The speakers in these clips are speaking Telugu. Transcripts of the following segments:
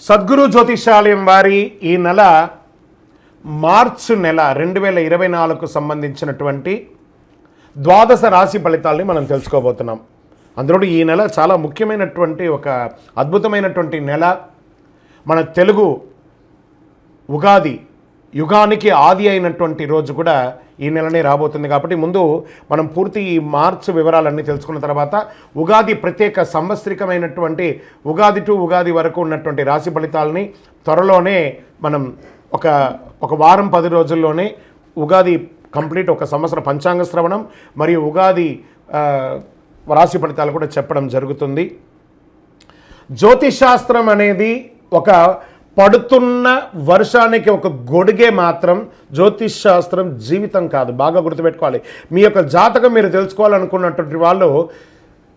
సద్గురు జ్యోతిషాలయం వారి ఈ నెల మార్చి నెల 2024కు సంబంధించినటువంటి ద్వాదశ రాశి ఫలితాలని మనం తెలుసుకోబోతున్నాం. అందులో ఈ నెల చాలా ముఖ్యమైనటువంటి ఒక అద్భుతమైనటువంటి నెల. మన తెలుగు ఉగాది యుగానికి ఆది అయినటువంటి రోజు కూడా ఈ నెలనే రాబోతుంది. కాబట్టి ముందు మనం పూర్తి ఈ మార్చ్ వివరాలన్నీ తెలుసుకున్న తర్వాత ఉగాది ప్రత్యేక సంవత్సరికమైనటువంటి ఉగాది టు ఉగాది వరకు ఉన్నటువంటి రాశి ఫలితాలని త్వరలోనే మనం ఒక వారం 10 రోజుల్లోనే ఉగాది కంప్లీట్ ఒక సంవత్సర పంచాంగ శ్రవణం మరియు ఉగాది రాశి ఫలితాలు కూడా చెప్పడం జరుగుతుంది. జ్యోతిషాస్త్రం అనేది ఒక పడుతున్న వర్షానికి ఒక గొడుగే మాత్రం. జ్యోతిష్ శాస్త్రం జీవితం కాదు, బాగా గుర్తుపెట్టుకోవాలి. మీ యొక్క జాతకం మీరు తెలుసుకోవాలనుకున్నటువంటి వాళ్ళు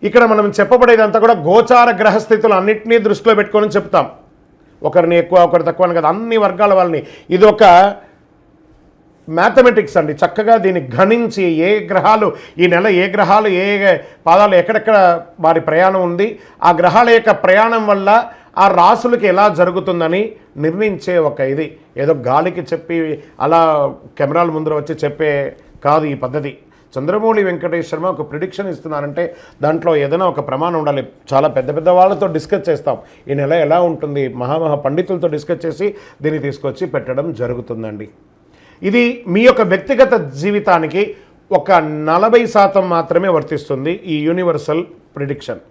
ఇక్కడ మనం చెప్పబడేదంతా కూడా గోచార గ్రహస్థితులు అన్నింటినీ దృష్టిలో పెట్టుకొని చెప్తాం. ఒకరిని ఎక్కువ ఒకరు తక్కువ అని కదా, అన్ని వర్గాల వాళ్ళని. ఇది ఒక మ్యాథమెటిక్స్ అండి. చక్కగా దీన్ని గణించి ఏ గ్రహాలు ఈ నెల ఏ గ్రహాలు ఏ పాదాలు ఎక్కడెక్కడ వారి ప్రయాణం ఉంది, ఆ గ్రహాల యొక్క ప్రయాణం వల్ల ఆ రాసులకి ఎలా జరుగుతుందని నిర్ణయించే ఒక ఇది. ఏదో గాలికి చెప్పి అలా కెమెరాల ముందర వచ్చి చెప్పే కాదు ఈ పద్ధతి. చంద్రమౌళి వెంకటేష్ శర్మ ఒక ప్రిడిక్షన్ ఇస్తున్నారంటే దాంట్లో ఏదైనా ఒక ప్రమాణం ఉండాలి. చాలా పెద్ద పెద్ద వాళ్ళతో డిస్కస్ చేస్తాం, ఈ నెల ఎలా ఉంటుంది, మహామహా పండితులతో డిస్కస్ చేసి దీన్ని తీసుకొచ్చి పెట్టడం జరుగుతుందండి. ఇది మీ యొక్క వ్యక్తిగత జీవితానికి ఒక 40% మాత్రమే వర్తిస్తుంది ఈ యూనివర్సల్ ప్రిడిక్షన్.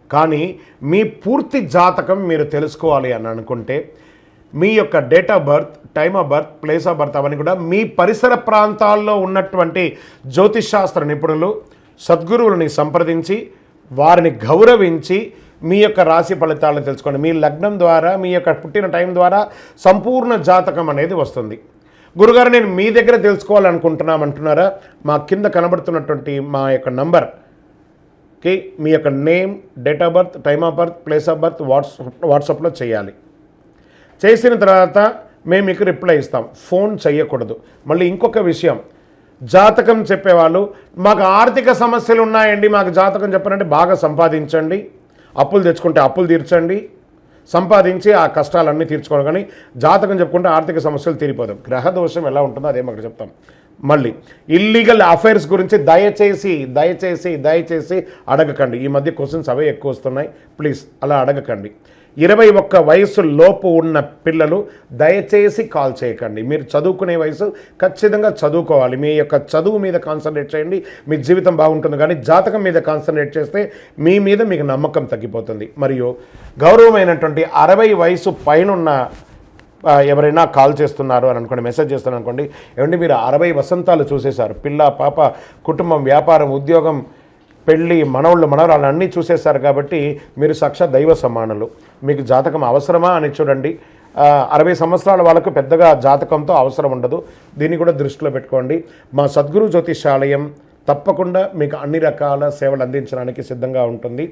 కానీ మీ పూర్తి జాతకం మీరు తెలుసుకోవాలి అని అనుకుంటే మీ యొక్క date of birth, time of birth, place of birth అవన్నీ కూడా మీ పరిసర ప్రాంతాల్లో ఉన్నటువంటి జ్యోతిషాస్త్ర నిపుణులు సద్గురువులని సంప్రదించి వారిని గౌరవించి మీ యొక్క రాశి ఫలితాలను తెలుసుకోండి. మీ లగ్నం ద్వారా మీ యొక్క పుట్టిన టైం ద్వారా సంపూర్ణ జాతకం అనేది వస్తుంది. గురుగారు నేను మీ దగ్గర తెలుసుకోవాలనుకుంటున్నామంటున్నారా? మా కింద కనబడుతున్నటువంటి మా యొక్క నంబర్కి మీ యొక్క name, date of birth, time of birth, place of birth వాట్సాప్లో చేయాలి. చేసిన తర్వాత మేము మీకు రిప్లై ఇస్తాం. ఫోన్ చేయకూడదు. మళ్ళీ ఇంకొక విషయం, జాతకం చెప్పేవాళ్ళు మాకు ఆర్థిక సమస్యలు ఉన్నాయండి, మాకు జాతకం చెప్పారంటే బాగా సంపాదించండి, అప్పులు తెచ్చుకుంటే అప్పులు తీర్చండి, సంపాదించి ఆ కష్టాలన్నీ తీర్చుకోవడం. కానీ జాతకం చెప్పుకుంటే ఆర్థిక సమస్యలు తీరిపోదాం. గ్రహ దోషం ఎలా ఉంటుందో అదే మాకు చెప్తాం. మళ్ళీ ఇల్లీగల్ అఫైర్స్ గురించి దయచేసి అడగకండి. ఈ మధ్య క్వశ్చన్స్ అవే ఎక్కువ వస్తున్నాయి. ప్లీజ్ అలా అడగకండి. 21 వయసు లోపు ఉన్న పిల్లలు దయచేసి కాల్ చేయకండి. మీరు చదువుకునే వయసు ఖచ్చితంగా చదువుకోవాలి. మీ యొక్క చదువు మీద కాన్సన్ట్రేట్ చేయండి, మీ జీవితం బాగుంటుంది. కానీ జాతకం మీద కాన్సన్ట్రేట్ చేస్తే మీ మీద మీకు నమ్మకం తగ్గిపోతుంది. మరియు గౌరవమైనటువంటి 60 వయసు పైనున్న ఎవరైనా కాల్ చేస్తున్నారు అని అనుకోండి, మెసేజ్ చేస్తున్నారు అనుకోండి, ఏమంటే మీరు 60 వసంతాలు చూసేశారు, పిల్ల పాప కుటుంబం వ్యాపారం ఉద్యోగం పెళ్ళి మనవళ్ళు మనవరాలు అన్నీ చూసేశారు. కాబట్టి మీరు సాక్షాత్ దైవ సమానులు. మీకు జాతకం అవసరమా అని చూడండి. 60 సంవత్సరాల వాళ్ళకు పెద్దగా జాతకంతో అవసరం ఉండదు. దీన్ని కూడా దృష్టిలో పెట్టుకోండి. మా సద్గురు జ్యోతిషాలయం తప్పకుండా మీకు అన్ని రకాల సేవలు అందించడానికి సిద్ధంగా ఉంటుంది.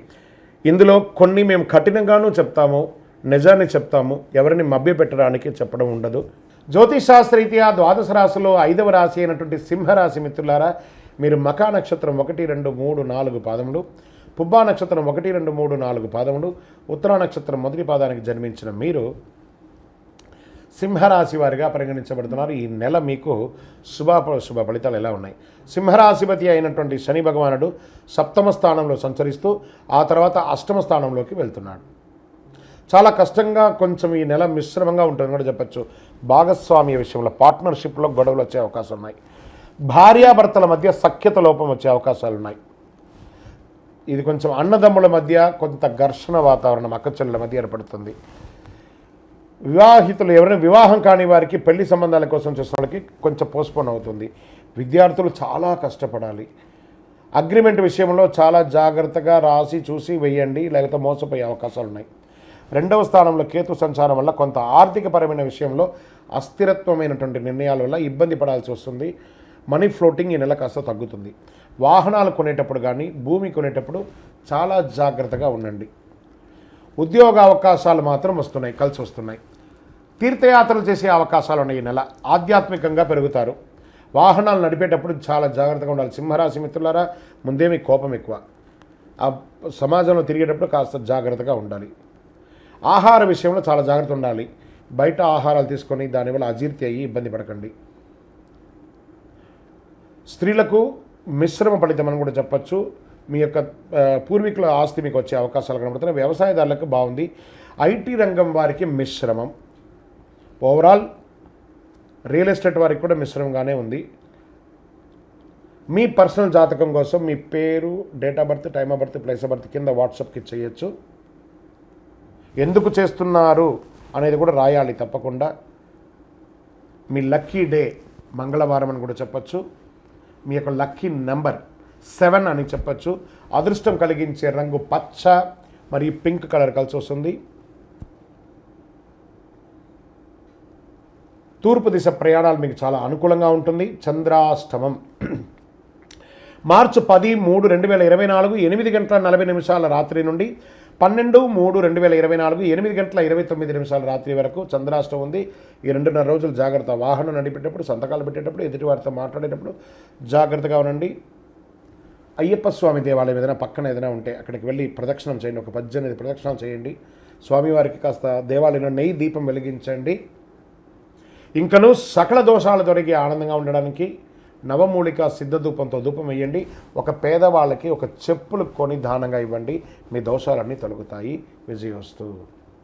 ఇందులో కొన్ని మేము కఠినంగానూ చెప్తాము, నిజాన్ని చెప్తాము, ఎవరిని మభ్యపెట్టడానికి చెప్పడం ఉండదు. జ్యోతిషాస్త్రరీత్యా ద్వాదశ రాశిలో 5వ రాశి అయినటువంటి సింహరాశి మిత్రులారా, మీరు మకా నక్షత్రం 1, 2, 3, 4 పాదములు, పుబ్బా నక్షత్రం 1, 2, 3, 4 పాదములు, ఉత్తరా నక్షత్రం మొదటి పాదానికి జన్మించిన మీరు సింహరాశి వారిగా పరిగణించబడుతున్నారు. ఈ నెల మీకు శుభ ఫలితాలు ఎలా ఉన్నాయి? సింహరాశిపతి అయినటువంటి శని భగవానుడు 7వ స్థానంలో సంచరిస్తూ ఆ తర్వాత 8వ స్థానంలోకి వెళ్తున్నాడు. చాలా కష్టంగా కొంచెం ఈ నెల మిశ్రమంగా ఉంటుందని కూడా చెప్పచ్చు. భాగస్వామ్య విషయంలో పార్ట్నర్షిప్లో గొడవలు వచ్చే అవకాశం ఉన్నాయి. భార్యాభర్తల మధ్య సఖ్యత లోపం వచ్చే అవకాశాలు ఉన్నాయి. ఇది కొంచెం అన్నదమ్ముల మధ్య కొంత ఘర్షణ వాతావరణం అక్కచెల్లెల మధ్య ఏర్పడుతుంది. వివాహితులు ఎవరైనా వివాహం కాని వారికి పెళ్లి సంబంధాల కోసం చూసిన వాళ్ళకి కొంచెం పోస్ట్పోన్ అవుతుంది. విద్యార్థులు చాలా కష్టపడాలి. అగ్రిమెంట్ విషయంలో చాలా జాగ్రత్తగా రాసి చూసి వేయండి, లేకపోతే మోసపోయే అవకాశాలు ఉన్నాయి. 2వ స్థానంలో కేతు సంచారం వల్ల కొంత ఆర్థికపరమైన విషయంలో అస్థిరత్వమైనటువంటి నిర్ణయాల వల్ల ఇబ్బంది పడాల్సి వస్తుంది. మనీ ఫ్లోటింగ్ ఈ నెల కాస్త తగ్గుతుంది. వాహనాలు కొనేటప్పుడు కానీ భూమి కొనేటప్పుడు చాలా జాగ్రత్తగా ఉండండి. ఉద్యోగ అవకాశాలు మాత్రం వస్తున్నాయి, కలిసి వస్తున్నాయి. తీర్థయాత్రలు చేసే అవకాశాలు ఉన్నాయి. ఈ నెల ఆధ్యాత్మికంగా పెరుగుతారు. వాహనాలు నడిపేటప్పుడు చాలా జాగ్రత్తగా ఉండాలి. సింహరాశి మిత్రులారా, ముందేమి కోపం ఎక్కువ, ఆ సమాజంలో తిరిగేటప్పుడు కాస్త జాగ్రత్తగా ఉండాలి. ఆహార విషయంలో చాలా జాగ్రత్త ఉండాలి. బయట ఆహారాలు తీసుకొని దానివల్ల అజీర్తి అయ్యి ఇబ్బంది పడకండి. స్త్రీలకు మిశ్రమ ఫలితం అని కూడా చెప్పచ్చు. మీ యొక్క పూర్వీకుల ఆస్తి మీకు వచ్చే అవకాశాలు కనబడుతున్నాయి. వ్యవసాయదారులకు బాగుంది. ఐటీ రంగం వారికి మిశ్రమం. ఓవరాల్ రియల్ ఎస్టేట్ వారికి కూడా మిశ్రమంగానే ఉంది. మీ పర్సనల్ జాతకం కోసం మీ పేరు, date of birth, time of birth, place of birth కింద వాట్సాప్కి చేయొచ్చు. ఎందుకు చేస్తున్నారు అనేది కూడా రాయాలి తప్పకుండా. మీ లక్కీ డే మంగళవారం అని కూడా చెప్పచ్చు. మీ యొక్క లక్కీ నెంబర్ 7 అని చెప్పచ్చు. అదృష్టం కలిగించే రంగు పచ్చ మరియు పింక్ కలర్ కలిసి వస్తుంది. తూర్పు దిశ ప్రయాణాలు మీకు చాలా అనుకూలంగా ఉంటుంది. చంద్రాష్టమం మార్చి 10/3/2024 8:40 రాత్రి నుండి 12/3/2024 8:29 రాత్రి వరకు చంద్రాష్టమం ఉంది. ఈ 2.5 రోజులు జాగ్రత్త. వాహనం నడిపేటప్పుడు, సంతకాలు పెట్టేటప్పుడు, ఎదుటివారితో మాట్లాడేటప్పుడు జాగ్రత్తగా ఉండండి. అయ్యప్ప స్వామి దేవాలయం ఏదైనా పక్కన ఏదైనా ఉంటే అక్కడికి వెళ్ళి ప్రదక్షిణం చేయండి. ఒక 18 ప్రదక్షిణాలు చేయండి. స్వామివారికి కాస్త దేవాలయంలో నెయ్యి దీపం వెలిగించండి. ఇంకనూ సకల దోషాలు తొలగి ఆనందంగా ఉండడానికి నవమూలిక సిద్ధ ధూపంతో ధూపం వేయండి. ఒక పేదవాళ్ళకి ఒక చెప్పులు కొని దానంగా ఇవ్వండి. మీ దోషాలన్నీ తొలగుతాయి. విజయోస్తు.